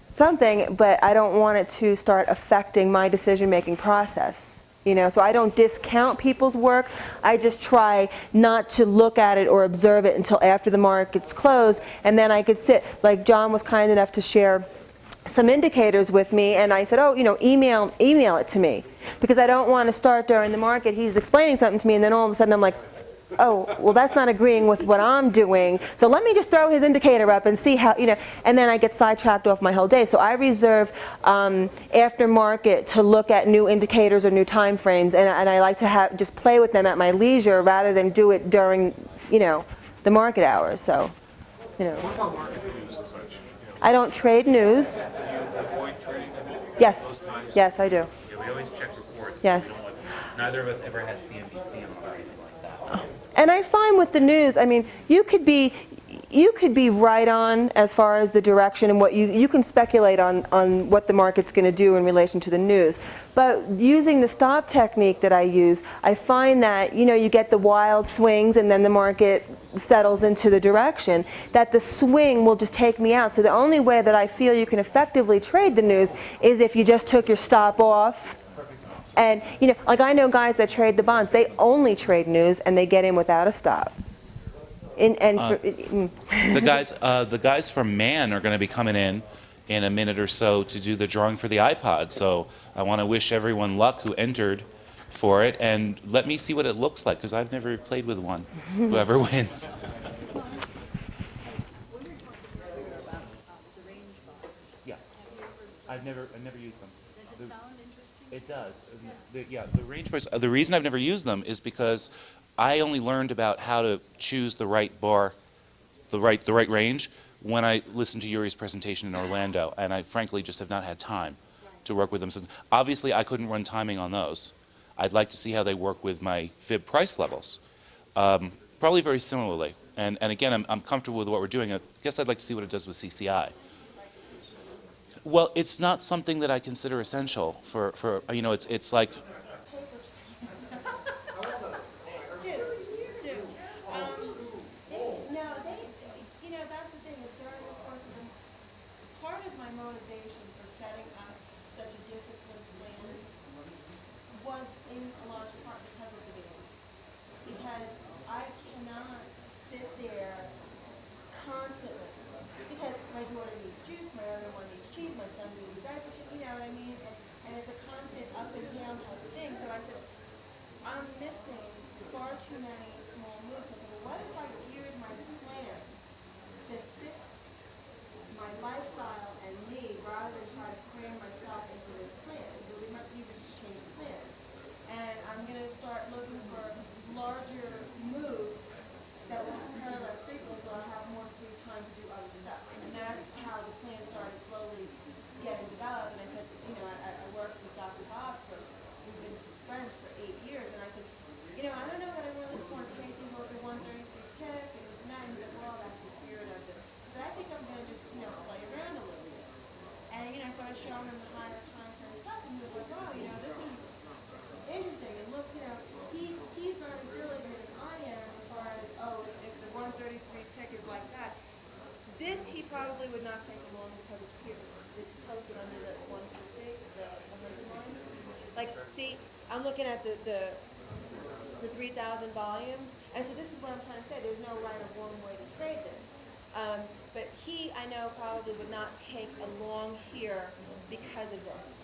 something, but I don't want it to start affecting my decision-making process. You know, so I don't discount people's work. I just try not to look at it or observe it until after the market's closed, and then I could sit. Like John was kind enough to share some indicators with me, and I said, oh, you know, email it to me, because I don't want to start during the market. He's explaining something to me, and then all of a sudden I'm like, oh, well, that's not agreeing with what I'm doing, so let me just throw his indicator up and see how, you know, and then I get sidetracked off my whole day. So I reserve after market to look at new indicators or new time frames, and I like to just play with them at my leisure rather than do it during, you know, the market hours. So, you know.
What about market news and such?
I don't trade news.
Do you avoid trading them?
Yes,
Those times?
yes, I do.
Yeah, we always check reports. but
Yes.
we don't neither of us ever has CNBC on or anything like that.
And I find with the news, I mean, you could be right on as far as the direction and what you can speculate on what the market's going to do in relation to the news. But using the stop technique that I use, I find that, you get the wild swings and then the market settles into the direction, that the swing will just take me out. So the only way that I feel you can effectively trade the news is if you just took your stop off. And, like I know guys that trade the bonds, they only trade news and they get in without a stop.
The guys from Man are going to be coming in a minute or so to do the drawing for the iPod. So I want to wish everyone luck who entered for it, and let me see what it looks like because I've never played with one. Whoever wins. Yeah, I've never used them.
Does it sound interesting?
It does. The range bars. The reason I've never used them is because I only learned about how to choose the right bar, the right range when I listened to Yuri's presentation in Orlando, and I frankly just have not had time to work with them since. Obviously, I couldn't run timing on those. I'd like to see how they work with my fib price levels. Probably very similarly. And again, I'm comfortable with what we're doing. I guess I'd like to see what it does with CCI. Well, it's not something that I consider essential for it's like.
That's the thing, is during the course of the, part of my motivation for setting up such a disciplined plan was in a large part because of the babies. Because I cannot sit there constantly, because my daughter needs juice, my other one needs cheese, my son needs diaper, you know what I mean? And it's a constant up and down type of thing. So I said, I'm missing far too many small moves. I said, well, what if I geared my plan to fit my lifestyle and me rather than try to cram myself into this plan? It would be much easier to just change the plan. And I'm going to start looking for larger moves that will occur less frequently so I'll have more free time to do other stuff. And that's how the plan started slowly getting developed. And I said, I worked with Dr. Bob we've been friends for 8 years, and I said, I don't know that I really just want to take things over 133 tick and this and that. And he said, well, that's the spirit of it. But I think I'm going to just, play around a little bit. And, I started showing him the higher time frame stuff, and he was like, wow, this is interesting. And look, he's not as diligent as I am as far as, if the 133 tick is like that. This he probably would not take long because it's here. It's posted under the 150, the 100 line. Like, see, I'm looking at the 3,000 volume, and so this is what I'm trying to say. There's no right or wrong way to trade this. But he, I know, probably would not take a long here because of this.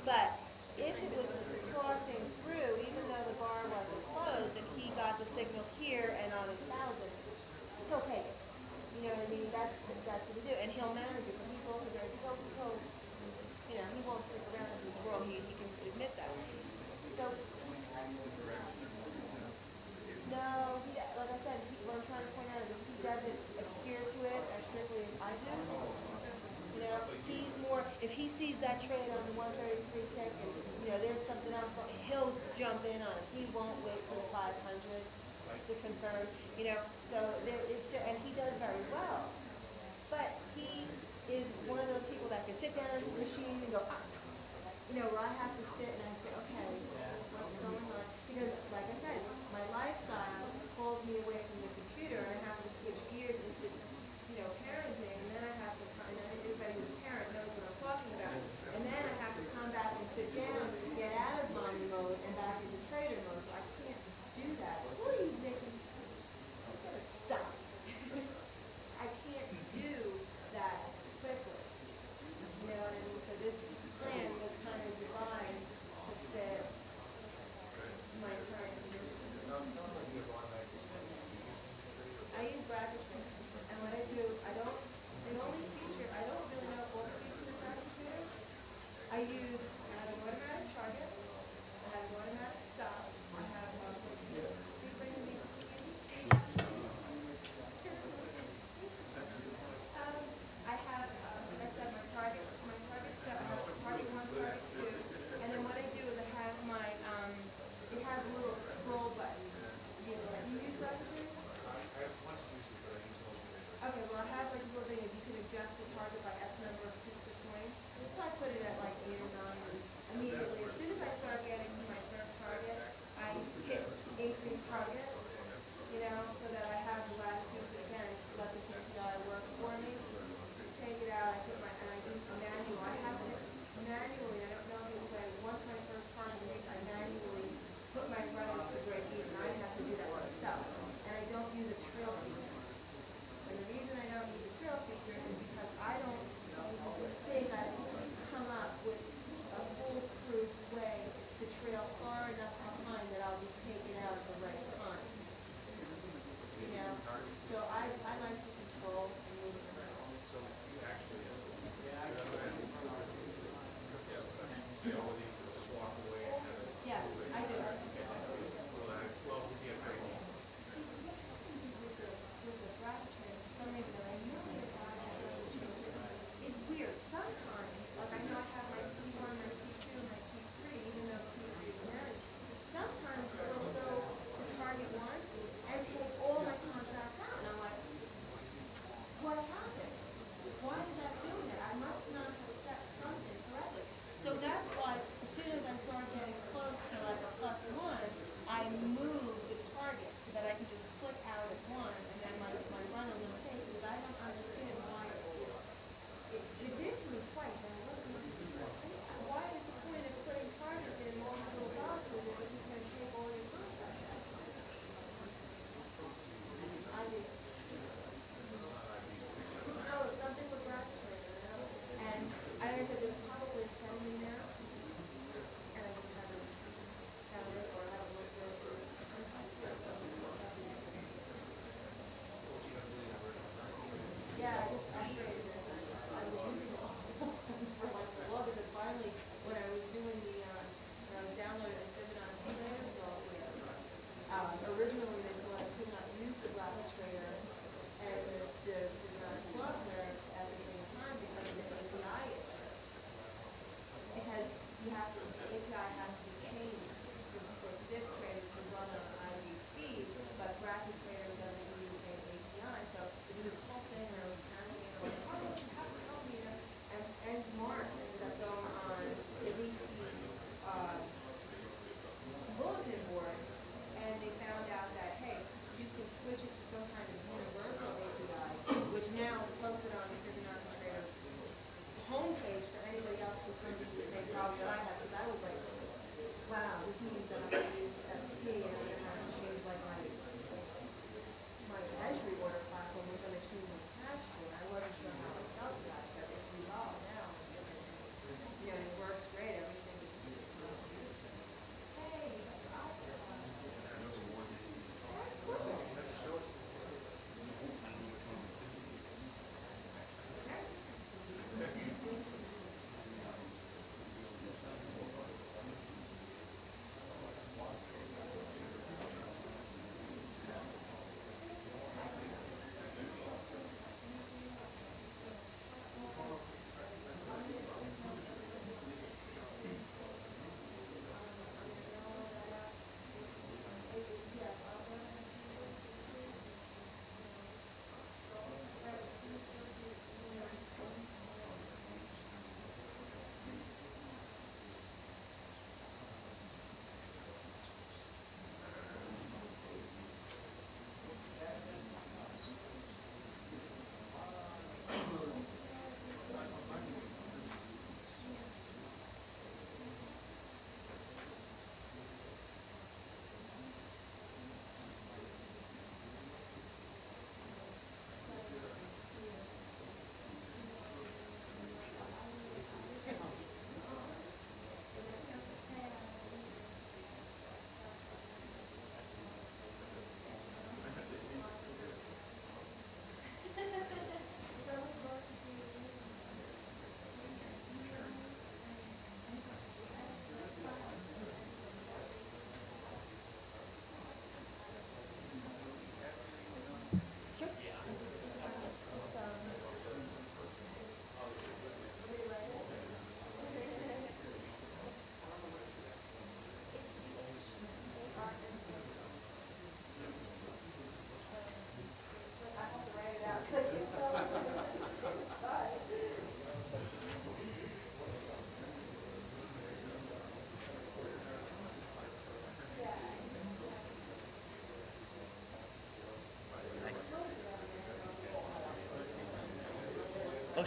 But if it was crossing through, even though the bar wasn't closed, and he got the signal here and on his 1,000, he'll take it. You know what I mean? That's what he do, and he'll manage it. But he's also very he won't stick around in this world. He can admit that. So no, like I said, what I'm trying to point out is he doesn't adhere to it as strictly as I do. He's more, if he sees that trade on the 133 tick and, there's something else, he'll jump in on it. He won't wait for the 500 to confirm, so and he does very well. But he is one of those people that can sit down at his machine and go, where I have to sit and I say, okay, what's going on? Because, like I said, my lifestyle pulls me away from the computer, and I have to switch gears into, parenting, and then I have to, and everybody who's a parent knows what I'm talking about, and then I have to come back and sit down, get out of mommy mode, and back into trader mode, so I can't do that. What are you making? You better stop. I can't do that quickly. You know what I mean? So this plan was kind of designed to fit my current condition. I use bracket trader, and what I do, the only feature, I don't really know all the features of bracket trader. I have an automatic target, I have an automatic stop, I have, I have, like I said, my target stop, I have a target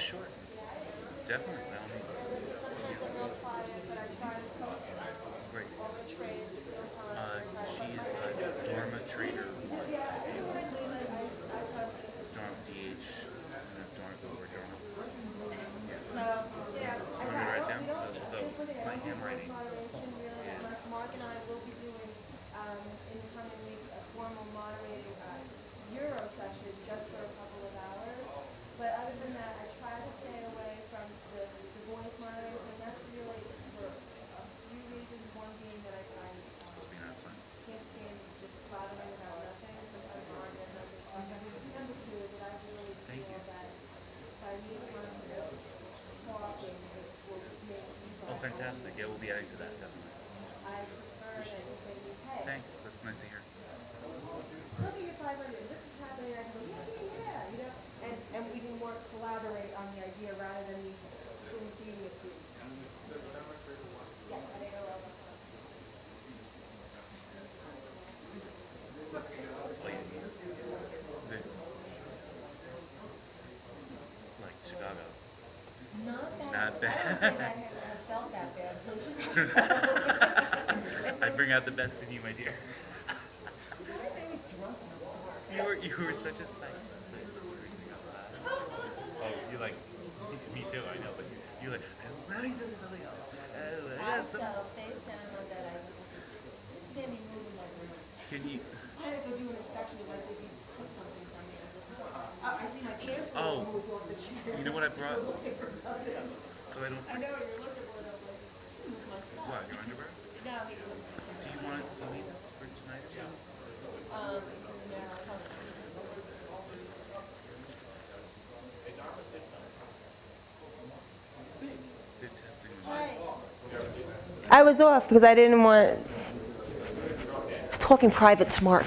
sure. Definitely, by all means. Great. She's a Dharma Trader 1. Dharma DH, and Dharma over Dharma. Want me to write down? Although my handwriting is...
Mark and I will be doing, in the coming weeks, a formal moderated Euro session just for a couple of hours. But other than that, I try to stay away from the voice moderation. And that's really for a few reasons. One being that I find
Supposed to be outside.
can't stand just blabbering about nothing. Sometimes on and number two is that I really
Thank
feel
you.
that by me constantly talking, it will make you
Oh, fantastic. Yeah, we'll be adding to that, definitely.
I prefer that you say, hey,
Thanks. That's nice to hear.
look at your 500, this is happening, I go, yeah, you know, and we can more collaborate on the idea rather than these spoon feeding it to you. Yes, I think I will.
Like Chicago.
Not
Not
bad.
bad.
I don't think I have felt that bad, so
I bring out the best in you, my dear. You were such a sight. Oh, you like, me too, I know, but you like, let me tell you something else.
I fell face down on that. I was Sammy moving my room.
Can you,
I had to go do an inspection if I said you took something from me. I see my pants were
Oh.
moved off the chair.
you know what I brought?
Or something.
So I don't,
I know, you're looking for it, I'm like, my stuff.
what, your underwear?
No, he doesn't.
Do you want to leave this for tonight or something?
No.
They're testing the
Hi.
I was off because I didn't want. I was talking private to Mark.